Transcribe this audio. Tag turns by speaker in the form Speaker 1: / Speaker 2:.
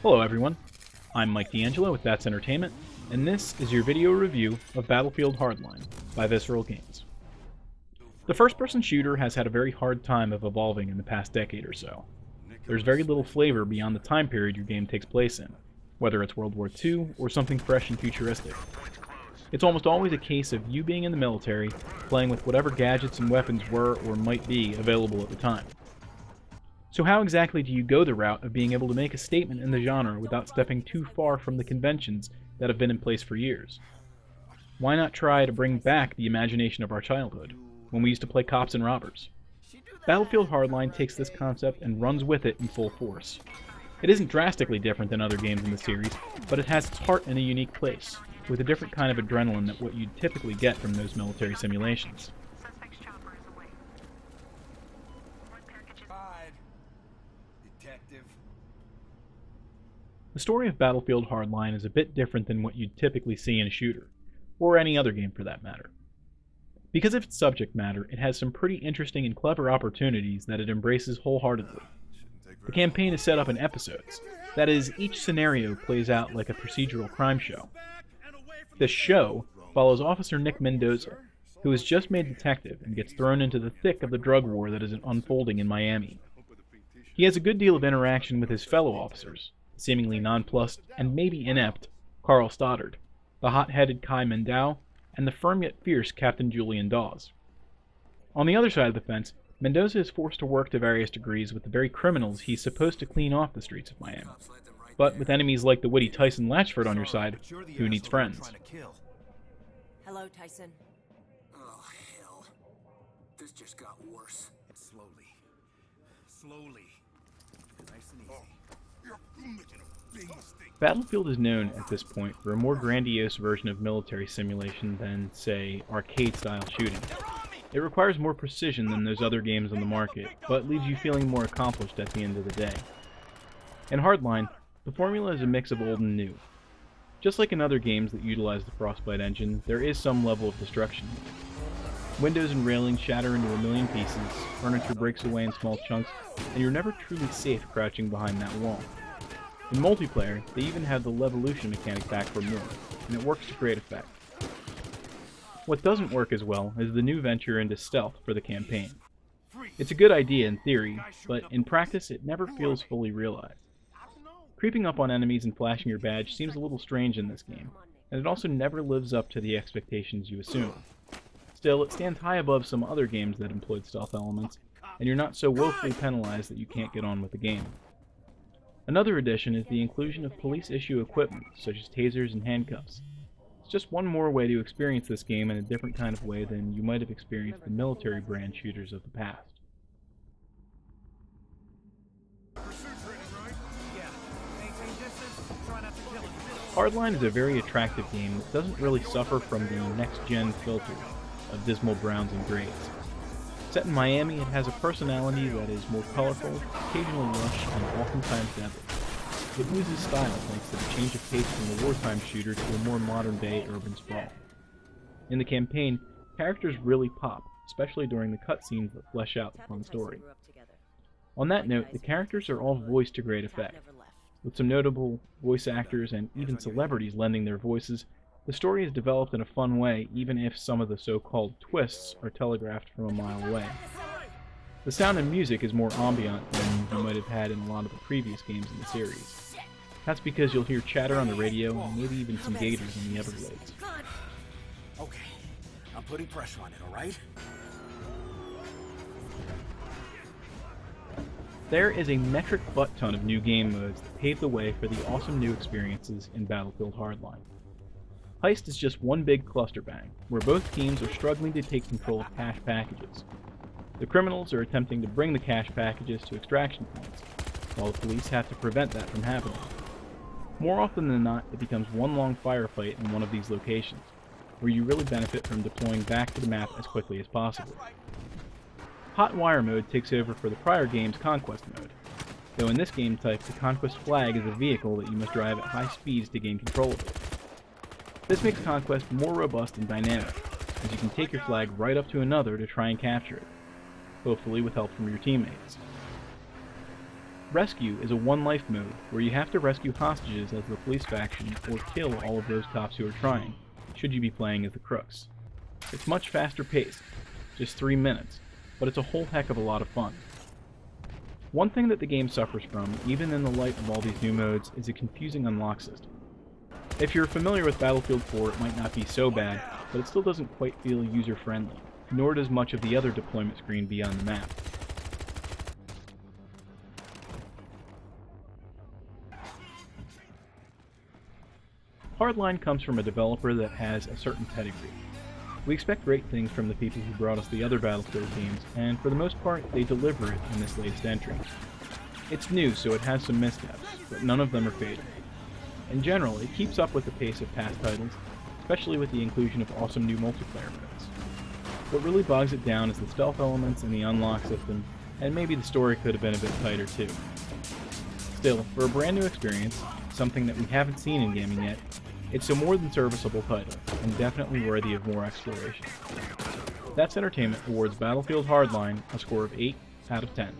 Speaker 1: Hello everyone, I'm Mike D'Angelo with That's Entertainment, and this is your video review of Battlefield Hardline by Visceral Games. The first-person shooter has had a very hard time of evolving in the past decade or so. There's very little flavor beyond the time period your game takes place in, whether it's World War II or something fresh and futuristic. It's almost always a case of you being in the military, playing with whatever gadgets and weapons were or might be available at the time. So how exactly do you go the route of being able to make a statement in the genre without stepping too far from the conventions that have been in place for years? Why not try to bring back the imagination of our childhood, when we used to play cops and robbers? Battlefield Hardline takes this concept and runs with it in full force. It isn't drastically different than other games in the series, but it has its heart in a unique place, with a different kind of adrenaline than what you'd typically get from those military simulations. The story of Battlefield Hardline is a bit different than what you'd typically see in a shooter, or any other game for that matter. Because of its subject matter, it has some pretty interesting and clever opportunities that it embraces wholeheartedly. The campaign is set up in episodes, that is, each scenario plays out like a procedural crime show. This show follows Officer Nick Mendoza, who is just made detective and gets thrown into the thick of the drug war that is unfolding in Miami. He has a good deal of interaction with his fellow officers, seemingly nonplussed and maybe inept Carl Stoddard, the hot-headed Kai Mendau, and the firm yet fierce Captain Julian Dawes. On the other side of the fence, Mendoza is forced to work to various degrees with the very criminals he's supposed to clean off the streets of Miami. But with enemies like the witty Tyson Latchford on your side, who needs friends?
Speaker 2: Hello, Tyson.
Speaker 3: Oh, hell. This just got worse. Slowly. Nice and easy.
Speaker 1: Battlefield is known at this point for a more grandiose version of military simulation than, say, arcade-style shooting. It requires more precision than those other games on the market, but leaves you feeling more accomplished at the end of the day. In Hardline, the formula is a mix of old and new. Just like in other games that utilize the Frostbite engine, there is some level of destruction. Windows and railings shatter into a million pieces, furniture breaks away in small chunks, and you're never truly safe crouching behind that wall. In multiplayer, they even have the Levolution mechanic back for more, and it works to great effect. What doesn't work as well is the new venture into stealth for the campaign. It's a good idea in theory, but in practice it never feels fully realized. Creeping up on enemies and flashing your badge seems a little strange in this game, and it also never lives up to the expectations you assume. Still, it stands high above some other games that employed stealth elements, and you're not so woefully penalized that you can't get on with the game. Another addition is the inclusion of police-issue equipment, such as tasers and handcuffs. It's just one more way to experience this game in a different kind of way than you might have experienced the military brand shooters of the past. Hardline is a very attractive game that doesn't really suffer from the next-gen filter of dismal browns and grays. Set in Miami, it has a personality that is more colorful, occasionally lush, and oftentimes deadly. It loses style thanks to the change of pace from the wartime shooter to a more modern-day urban sprawl. In the campaign, characters really pop, especially during the cutscenes that flesh out the fun story. On that note, the characters are all voiced to great effect. With some notable voice actors and even celebrities lending their voices, the story is developed in a fun way, even if some of the so-called twists are telegraphed from a mile away. The sound and music is more ambient than you might have had in a lot of the previous games in the series. That's because you'll hear chatter on the radio and maybe even some gators in the Everglades.
Speaker 3: Okay, I'm putting pressure on it, alright?
Speaker 1: There is a metric butt-ton of new game modes that pave the way for the awesome new experiences in Battlefield Hardline. Heist is just one big cluster bang, where both teams are struggling to take control of cache packages. The criminals are attempting to bring the cache packages to extraction points, while the police have to prevent that from happening. More often than not, it becomes one long firefight in one of these locations, where you really benefit from deploying back to the map as quickly as possible. Hot Wire mode takes over for the prior game's Conquest mode, though in this game type, the Conquest flag is a vehicle that you must drive at high speeds to gain control of it. This makes Conquest more robust and dynamic, as you can take your flag right up to another to try and capture it, hopefully with help from your teammates. Rescue is a one-life mode where you have to rescue hostages as the police faction or kill all of those cops who are trying, should you be playing as the crooks. It's much faster paced, just 3 minutes, but it's a whole heck of a lot of fun. One thing that the game suffers from, even in the light of all these new modes, is a confusing unlock system. If you're familiar with Battlefield 4, it might not be so bad, but it still doesn't quite feel user-friendly, nor does much of the other deployment screen beyond the map. Hardline comes from a developer that has a certain pedigree. We expect great things from the people who brought us the other Battlefield games, and for the most part, they deliver it in this latest entry. It's new, so it has some missteps, but none of them are fatal. In general, it keeps up with the pace of past titles, especially with the inclusion of awesome new multiplayer modes. What really bogs it down is the stealth elements and the unlock system, and maybe the story could have been a bit tighter too. Still, for a brand new experience, something that we haven't seen in gaming yet, it's a more than serviceable title, and definitely worthy of more exploration. That's Entertainment awards Battlefield Hardline a score of 8 out of 10.